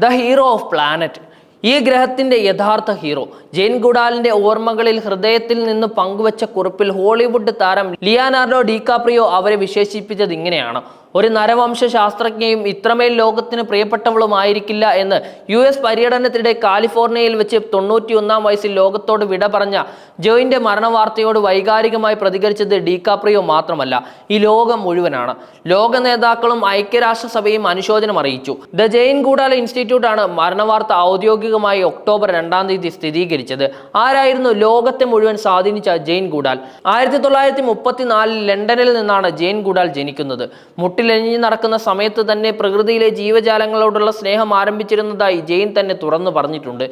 The hero of planet. ഈ ഗ്രഹത്തിന്റെ യഥാർത്ഥ ഹീറോ ജെയിൻ ഗുഡാലിന്റെ ഓർമ്മകളിൽ ഹൃദയത്തിൽ നിന്ന് പങ്കുവച്ച കുറിപ്പിൽ ഹോളിവുഡ് താരം ലിയാനാർഡോ ഡീകാപ്രിയോ അവരെ വിശേഷിപ്പിച്ചത് ഇങ്ങനെയാണ്: ഒരു നരവംശ ശാസ്ത്രജ്ഞയും ഇത്രമേൽ ലോകത്തിന് പ്രിയപ്പെട്ടവളുമായിരിക്കില്ല എന്ന് US പര്യടനത്തിനിടെ കാലിഫോർണിയയിൽ വെച്ച് 91 വയസ്സിൽ ലോകത്തോട് വിട പറഞ്ഞ ജോയിന്റെ മരണവാർത്തയോട് വൈകാരികമായി പ്രതികരിച്ചത് ഡീകാപ്രിയോ മാത്രമല്ല, ഈ ലോകം മുഴുവനാണ്. ലോക നേതാക്കളും ഐക്യരാഷ്ട്രസഭയും അനുശോചനം അറിയിച്ചു. ദ ജെയിൻ ഗുഡാൽ ഇൻസ്റ്റിറ്റ്യൂട്ട് ആണ് മരണവാർത്ത ഔദ്യോഗികമായി ഒക്ടോബർ 2 സ്ഥിരീകരിച്ചത്. ആരായിരുന്നു ലോകത്തെ മുഴുവൻ സ്വാധീനിച്ച ജെയിൻ ഗുഡാൽ? 1934 ലണ്ടനിൽ നിന്നാണ് ജെയിൻ ഗുഡാൽ ജനിക്കുന്നത്. മുട്ടിലെഞ്ഞു നടക്കുന്ന സമയത്ത് തന്നെ പ്രകൃതിയിലെ ജീവജാലങ്ങളോടുള്ള സ്നേഹം ആരംഭിച്ചിരുന്നതായി ജെയിൻ തന്നെ തുറന്നു പറഞ്ഞിട്ടുണ്ട്.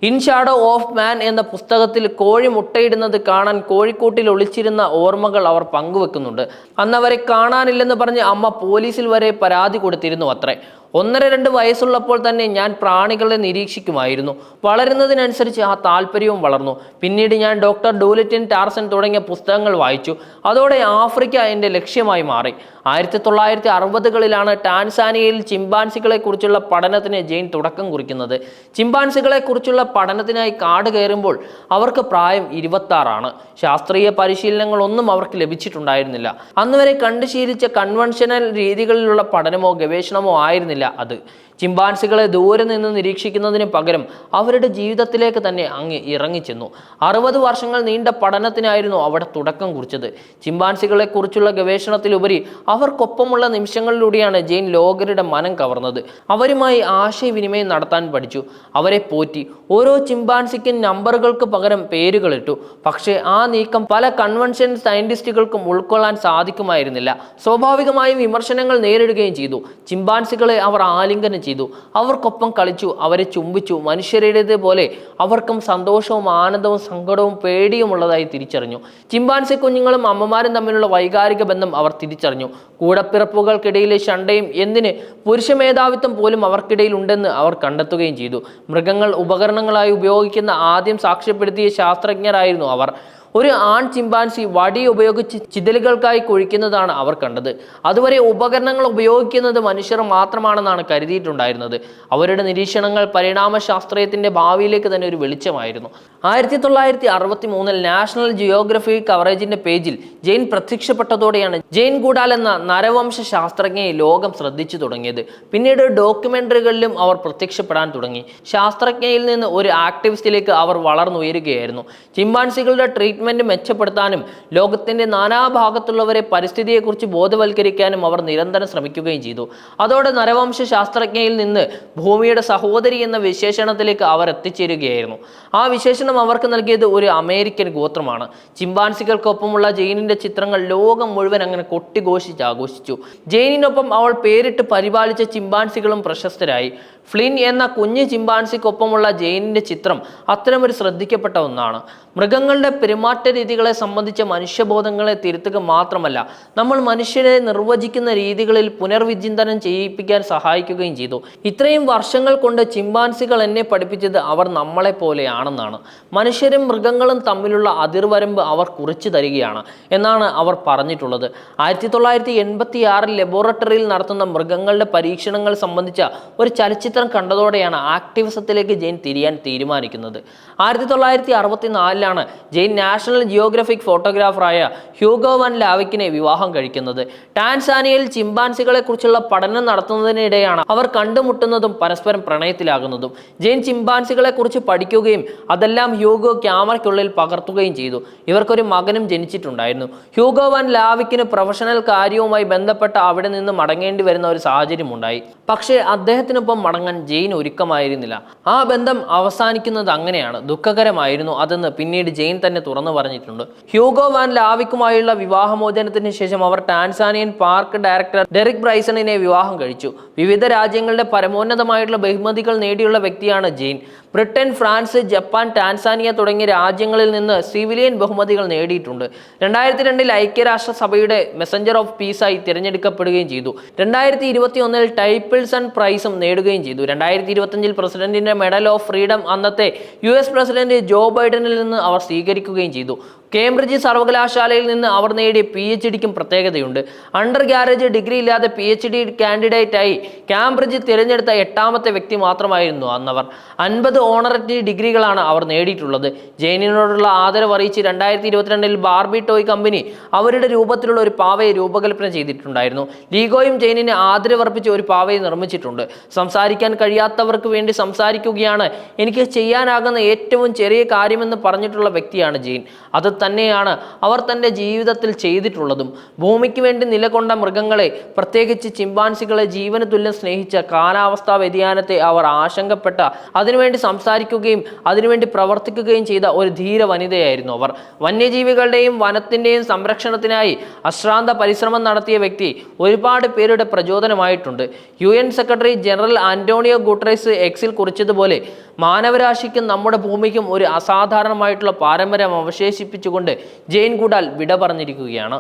ഇൻ ഷാഡോ ഓഫ് മാൻ എന്ന പുസ്തകത്തിൽ കോഴി മുട്ടയിടുന്നത് കാണാൻ കോഴിക്കൂട്ടിൽ ഒളിച്ചിരുന്ന ഓർമ്മകൾ അവർ പങ്കുവെക്കുന്നുണ്ട്. അന്നവരെ കാണാനില്ലെന്ന് പറഞ്ഞ് അമ്മ പോലീസിൽ വരെ പരാതി കൊടുത്തിരുന്നു അത്രേ. 1-2 വയസ്സുള്ളപ്പോൾ തന്നെ ഞാൻ പ്രാണികളെ നിരീക്ഷിക്കുമായിരുന്നു. വളരുന്നതിനനുസരിച്ച് ആ താല്പര്യവും വളർന്നു. പിന്നീട് ഞാൻ ഡോക്ടർ ഡൂലിറ്റിൻ, ടാർസൻ തുടങ്ങിയ പുസ്തകങ്ങൾ വായിച്ചു. അതോടെ ആഫ്രിക്ക എൻ്റെ ലക്ഷ്യമായി മാറി. 1960കളിലാണ് ടാൻസാനിയയിൽ ചിമ്പാൻസികളെ കുറിച്ചുള്ള പഠനത്തിന് ജെയിൻ തുടക്കം കുറിക്കുന്നത്. ചിമ്പാൻസികളെ കുറിച്ചുള്ള പഠനത്തിനായി കാട് കയറുമ്പോൾ അവർക്ക് പ്രായം 26 ആണ്. ശാസ്ത്രീയ പരിശീലനങ്ങളൊന്നും അവർക്ക് ലഭിച്ചിട്ടുണ്ടായിരുന്നില്ല. അന്നുവരെ കണ്ടു ശീലിച്ച കൺവെൻഷനൽ രീതികളിലുള്ള പഠനമോ ഗവേഷണമോ ആയിരുന്നില്ല അത്. ചിമ്പാൻസികളെ ദൂരെ നിന്ന് നിരീക്ഷിക്കുന്നതിന് പകരം അവരുടെ ജീവിതത്തിലേക്ക് തന്നെ അങ്ങ് ഇറങ്ങിച്ചെന്നു. 60 വർഷങ്ങൾ നീണ്ട പഠനത്തിനായിരുന്നു അവിടെ തുടക്കം കുറിച്ചത്. ചിമ്പാൻസികളെ കുറിച്ചുള്ള ഗവേഷണത്തിലുപരി അവർക്കൊപ്പമുള്ള നിമിഷങ്ങളിലൂടെയാണ് ജെയിൻ ലോകരുടെ മനം കവർന്നത്. അവരുമായി ആശയവിനിമയം നടത്താൻ പഠിച്ചു. അവരെ പോറ്റി. ഓരോ ചിമ്പാൻസിക്കും നമ്പറുകൾക്ക് പകരം പേരുകളിട്ടു. പക്ഷേ ആ നീക്കം പല കൺവെൻഷൻ സയന്റിസ്റ്റുകൾക്കും ഉൾക്കൊള്ളാൻ സാധിക്കുമായിരുന്നില്ല. സ്വാഭാവികമായും വിമർശനങ്ങൾ നേരിടുകയും ചെയ്തു. ചിമ്പാൻസികളെ അവർ ആലിംഗനം ചെയ്തു. അവർക്കൊപ്പം കളിച്ചു, അവരെ ചുംബിച്ചു. മനുഷ്യരുടേത് പോലെ അവർക്കും സന്തോഷവും ആനന്ദവും സങ്കടവും പേടിയും ഉള്ളതായി തിരിച്ചറിഞ്ഞു. ചിമ്പാൻസി കുഞ്ഞുങ്ങളും അമ്മമാരും തമ്മിലുള്ള വൈകാരിക ബന്ധം അവർ തിരിച്ചറിഞ്ഞു. കൂടപ്പിറപ്പുകൾക്കിടയിലെ ശണ്ടയും എന്തിന് പുരുഷ മേധാവിത്വം പോലും അവർക്കിടയിൽ ഉണ്ടെന്ന് അവർ കണ്ടെത്തുകയും ചെയ്തു. മൃഗങ്ങൾ ഉപകരണങ്ങളായി ഉപയോഗിക്കുന്ന ആദ്യം സാക്ഷ്യപ്പെടുത്തിയ ശാസ്ത്രജ്ഞരായിരുന്നു അവർ. ഒരു ആൺ ചിമ്പാൻസി വടി ഉപയോഗിച്ച് ചിതലുകൾക്കായി കുഴിക്കുന്നതാണ് അവർ കണ്ടത്. അതുവരെ ഉപകരണങ്ങൾ ഉപയോഗിക്കുന്നത് മനുഷ്യർ മാത്രമാണെന്നാണ് കരുതിയിട്ടുണ്ടായിരുന്നത്. അവരുടെ നിരീക്ഷണങ്ങൾ പരിണാമശാസ്ത്രത്തിന്റെ ഭാവിയിലേക്ക് തന്നെ ഒരു വെളിച്ചമായിരുന്നു. 1963 നാഷണൽ ജിയോഗ്രഫി കവറേജിന്റെ പേജിൽ ജെയിൻ പ്രത്യക്ഷപ്പെട്ടതോടെയാണ് ജെയിൻ ഗുഡാൽ എന്ന നരവംശ ശാസ്ത്രജ്ഞയെ ലോകം ശ്രദ്ധിച്ചു തുടങ്ങിയത്. പിന്നീട് ഡോക്യുമെന്ററികളിലും അവർ പ്രത്യക്ഷപ്പെടാൻ തുടങ്ങി. ശാസ്ത്രജ്ഞയിൽ നിന്ന് ഒരു ആക്ടിവിസ്റ്റിലേക്ക് അവർ വളർന്നുയരുകയായിരുന്നു. ചിമ്പാൻസികളുടെ ട്രീറ്റ്മെന്റ് മെച്ചപ്പെടുത്താനും ലോകത്തിന്റെ നാനാഭാഗത്തുള്ളവരെ പരിസ്ഥിതിയെക്കുറിച്ച് ബോധവൽക്കരിക്കാനും അവർ നിരന്തരം ശ്രമിക്കുകയും ചെയ്തു. അതോടെ നരവംശ ശാസ്ത്രജ്ഞയിൽ നിന്ന് ഭൂമിയുടെ സഹോദരി എന്ന വിശേഷണത്തിലേക്ക് അവർ എത്തിച്ചേരുകയായിരുന്നു. ആ വിശേഷണം അവർക്ക് നൽകിയത് ഒരു അമേരിക്കൻ ഗോത്രമാണ്. ചിമ്പാൻസികൾക്കൊപ്പമുള്ള ജെയിനിന്റെ ചിത്രങ്ങൾ ലോകം മുഴുവൻ അങ്ങനെ കൊട്ടിഘോഷിച്ച് ആഘോഷിച്ചു. ജെയിനിനൊപ്പം അവൾ പേരിട്ട് പരിപാലിച്ച ചിമ്പാൻസികളും പ്രശസ്തരായി. ഫ്ലിൻ എന്ന കുഞ്ഞു ചിമ്പാൻസിക്കൊപ്പമുള്ള ജെയിനിന്റെ ചിത്രം അത്തരമൊരു ശ്രദ്ധിക്കപ്പെട്ട ഒന്നാണ്. മൃഗങ്ങളുടെ പെരുമാറ്റ രീതികളെ സംബന്ധിച്ച മനുഷ്യബോധങ്ങളെ തിരുത്തുക മാത്രമല്ല, നമ്മൾ മനുഷ്യരെ നിർവചിക്കുന്ന രീതികളിൽ പുനർവിചിന്തനം ചെയ്യിപ്പിക്കാൻ സഹായിക്കുകയും ചെയ്തു. ഇത്രയും വർഷങ്ങൾ കൊണ്ട് ചിമ്പാൻസികൾ എന്നെ പഠിപ്പിച്ചത് അവർ നമ്മളെ പോലെയാണെന്നാണ്. മനുഷ്യരും മൃഗങ്ങളും തമ്മിലുള്ള അതിർവരമ്പ് അവർ കുറിച്ചു തരികയാണ് എന്നാണ് അവർ പറഞ്ഞിട്ടുള്ളത്. 1986 ലബോറട്ടറിയിൽ നടത്തുന്ന മൃഗങ്ങളുടെ പരീക്ഷണങ്ങൾ സംബന്ധിച്ച ഒരു ചലച്ചിത്രം കണ്ടതോടെയാണ് ആക്ടിവിസത്തിലേക്ക് ജെയിൻ തിരിയാൻ തീരുമാനിക്കുന്നത്. 1964 ജെയിൻ നാഷണൽ ജിയോഗ്രഫിക് ഫോട്ടോഗ്രാഫറായ ഹ്യൂഗോ വാൻ ലാവിക്കിനെ വിവാഹം കഴിക്കുന്നത്. ടാൻസാനിയയിൽ ചിമ്പാൻസികളെ കുറിച്ചുള്ള പഠനം നടത്തുന്നതിനിടെയാണ് അവർ കണ്ടുമുട്ടുന്നതും പരസ്പരം പ്രണയത്തിലാകുന്നതും. ജെയിൻ ചിമ്പാൻസികളെ കുറിച്ച് പഠിക്കുകയും അതെല്ലാം ഹ്യൂഗോ ക്യാമറയ്ക്കുള്ളിൽ പകർത്തുകയും ചെയ്തു. ഇവർക്കൊരു മകനും ജനിച്ചിട്ടുണ്ടായിരുന്നു. ഹ്യൂഗോ വാൻ ലാവിക്കിന് പ്രൊഫഷണൽ കാര്യവുമായി ബന്ധപ്പെട്ട അവിടെ നിന്ന് മടങ്ങേണ്ടി വരുന്ന ഒരു സാഹചര്യം ഉണ്ടായി. പക്ഷേ അദ്ദേഹത്തിനൊപ്പം മടങ്ങാൻ ജെയിൻ ഒരുക്കമായിരുന്നില്ല. ആ ബന്ധം അവസാനിക്കുന്നത് അങ്ങനെയാണ്. ദുഃഖകരമായിരുന്നു അതെന്ന് പിന്നീട് ജെയിൻ തന്നെ തുറന്നു പറഞ്ഞിട്ടുണ്ട്. ഹ്യൂഗോ വാൻ ലാവിക്കുമായുള്ള വിവാഹമോചനത്തിന് ശേഷം അവർ ടാൻസാനിയൻ പാർക്ക് ഡയറക്ടർ ഡെറിക് ബ്രൈസണിനെ വിവാഹം കഴിച്ചു. വിവിധ രാജ്യങ്ങളുടെ പരമോന്നതമായിട്ടുള്ള ബഹുമതികൾ നേടിയുള്ള വ്യക്തിയാണ് Jane. Britain, France, Japan, Tanzania തുടങ്ങിയ രാജ്യങ്ങളിൽ നിന്ന് സിവിലിയൻ ബഹുമതികൾ നേടിയിട്ടുണ്ട്. 2002 ഐക്യരാഷ്ട്രസഭയുടെ മെസഞ്ചർ ഓഫ് പീസായി തിരഞ്ഞെടുക്കപ്പെടുകയും ചെയ്തു. 2021 ടൈപ്പിൾസൺ പ്രൈസും നേടുകയും ചെയ്തു. 2025 പ്രസിഡന്റിന്റെ മെഡൽ ഓഫ് ഫ്രീഡം അന്നത്തെ US പ്രസിഡന്റ് ജോ ബൈഡനിൽ നിന്ന് അവർ സ്വീകരിക്കുകയും ചെയ്തു. കേംബ്രിഡ്ജ് സർവകലാശാലയിൽ നിന്ന് അവർ നേടിയ PhDക്കും പ്രത്യേകതയുണ്ട്. അണ്ടർ ഗ്രാജുവേറ്റ് ഡിഗ്രി ഇല്ലാതെ PhD കാൻഡിഡേറ്റായി കാംബ്രിഡ്ജ് തിരഞ്ഞെടുത്ത 8ാമത്തെ വ്യക്തി മാത്രമായിരുന്നു അന്നവർ. 50 ഓണററി ഡിഗ്രികളാണ് അവർ നേടിയിട്ടുള്ളത്. ജെയിനിനോടുള്ള ആദരവ് അറിയിച്ച് 2022 ബാർബി ടോയ് കമ്പനി അവരുടെ രൂപത്തിലുള്ള ഒരു പാവയെ രൂപകൽപ്പന ചെയ്തിട്ടുണ്ടായിരുന്നു. ലീഗോയും ജെയിനിന് ആദരവർപ്പിച്ച് ഒരു പാവയെ നിർമ്മിച്ചിട്ടുണ്ട്. സംസാരിക്കാൻ കഴിയാത്തവർക്ക് വേണ്ടി സംസാരിക്കുകയാണ് എനിക്ക് ചെയ്യാനാകുന്ന ഏറ്റവും ചെറിയ കാര്യമെന്ന് പറഞ്ഞിട്ടുള്ള വ്യക്തിയാണ് ജെയിൻ. അത് തന്നെയാണ് അവർ തൻ്റെ ജീവിതത്തിൽ ചെയ്തിട്ടുള്ളതും. ഭൂമിക്ക് വേണ്ടി നിലകൊണ്ട മൃഗങ്ങളെ, പ്രത്യേകിച്ച് ചിമ്പാൻസികളെ ജീവന് തുല്യം സ്നേഹിച്ച കാലാവസ്ഥാ വ്യതിയാനത്തെ അവർ ആശങ്കപ്പെട്ട, അതിനുവേണ്ടി സംസാരിക്കുകയും അതിനുവേണ്ടി പ്രവർത്തിക്കുകയും ചെയ്ത ഒരു ധീര വനിതയായിരുന്നു അവർ. വന്യജീവികളുടെയും വനത്തിൻ്റെയും സംരക്ഷണത്തിനായി അശ്രാന്ത പരിശ്രമം നടത്തിയ വ്യക്തി ഒരുപാട് പേരുടെ പ്രചോദനമായിട്ടുണ്ട്. UN secretary general Antonio Guterres എക്സിൽ കുറിച്ചതുപോലെ മാനവരാശിക്കും നമ്മുടെ ഭൂമിക്കും ഒരു അസാധാരണമായിട്ടുള്ള പാരമ്പര്യം അവശേഷിപ്പിച്ചുകൊണ്ട് ജെയിൻ ഗുഡാൽ വിട പറഞ്ഞിരിക്കുകയാണ്.